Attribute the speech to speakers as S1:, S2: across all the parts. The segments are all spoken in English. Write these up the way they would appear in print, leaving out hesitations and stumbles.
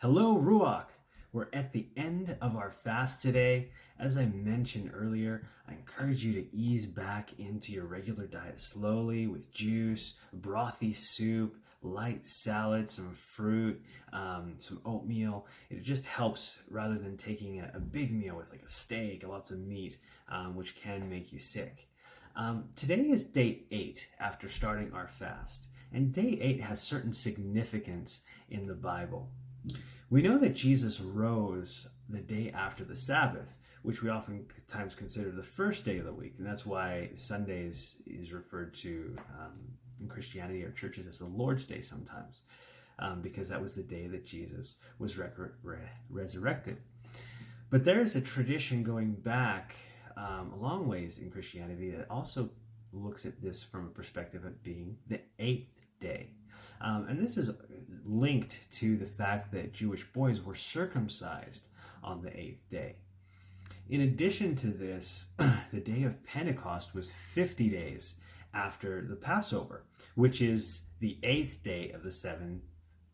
S1: Hello, Ruach. We're at the end of our fast today. As I mentioned earlier, I encourage you to ease back into your regular diet slowly with juice, brothy soup, light salad, some fruit, some oatmeal. It just helps rather than taking a big meal with like a steak, lots of meat, which can make you sick. Today is day 8 after starting our fast, and day 8 has certain significance in the Bible. We know that Jesus rose the day after the Sabbath, which we oftentimes consider the first day of the week, and that's why Sundays is referred to in Christianity or churches as the Lord's Day sometimes, because that was the day that Jesus was resurrected. But there is a tradition going back a long ways in Christianity that also looks at this from a perspective of being the 8th day. And this is linked to the fact that Jewish boys were circumcised on the 8th day. In addition to this, the day of Pentecost was 50 days after the Passover, which is the 8th day of the 7th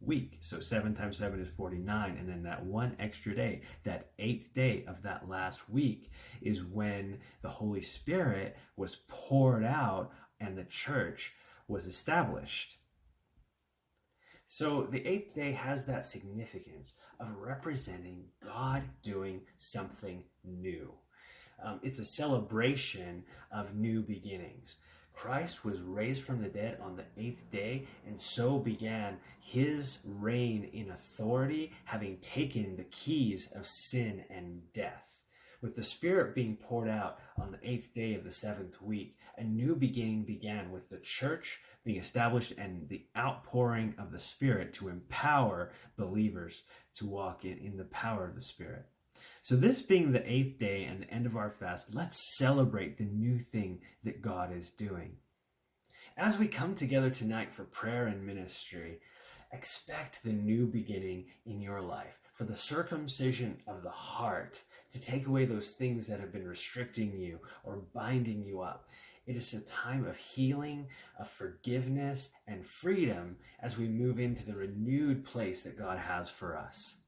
S1: week. So 7 times 7 is 49, and then that one extra day, that 8th day of that last week, is when the Holy Spirit was poured out and the church was established. So the 8th day has that significance of representing God doing something new. It's a celebration of new beginnings. Christ was raised from the dead on the 8th day, and so began his reign in authority, having taken the keys of sin and death. With the Spirit being poured out on the 8th day of the 7th week, a new beginning began with the church being established and the outpouring of the Spirit to empower believers to walk in the power of the Spirit. So this being the 8th day and the end of our fast, let's celebrate the new thing that God is doing. As we come together tonight for prayer and ministry, expect the new beginning in your life, for the circumcision of the heart, to take away those things that have been restricting you or binding you up. It is a time of healing, of forgiveness, and freedom as we move into the renewed place that God has for us.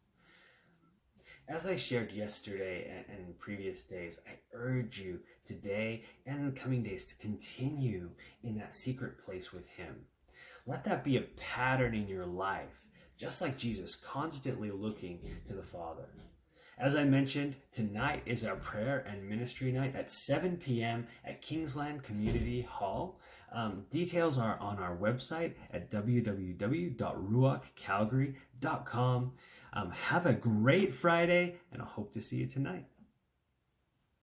S1: As I shared yesterday and previous days, I urge you today and in the coming days to continue in that secret place with Him. Let that be a pattern in your life, just like Jesus, constantly looking to the Father. As I mentioned, tonight is our prayer and ministry night at 7 p.m. at Kingsland Community Hall. Details are on our website at www.ruachcalgary.com. Have a great Friday, and I hope to see you tonight.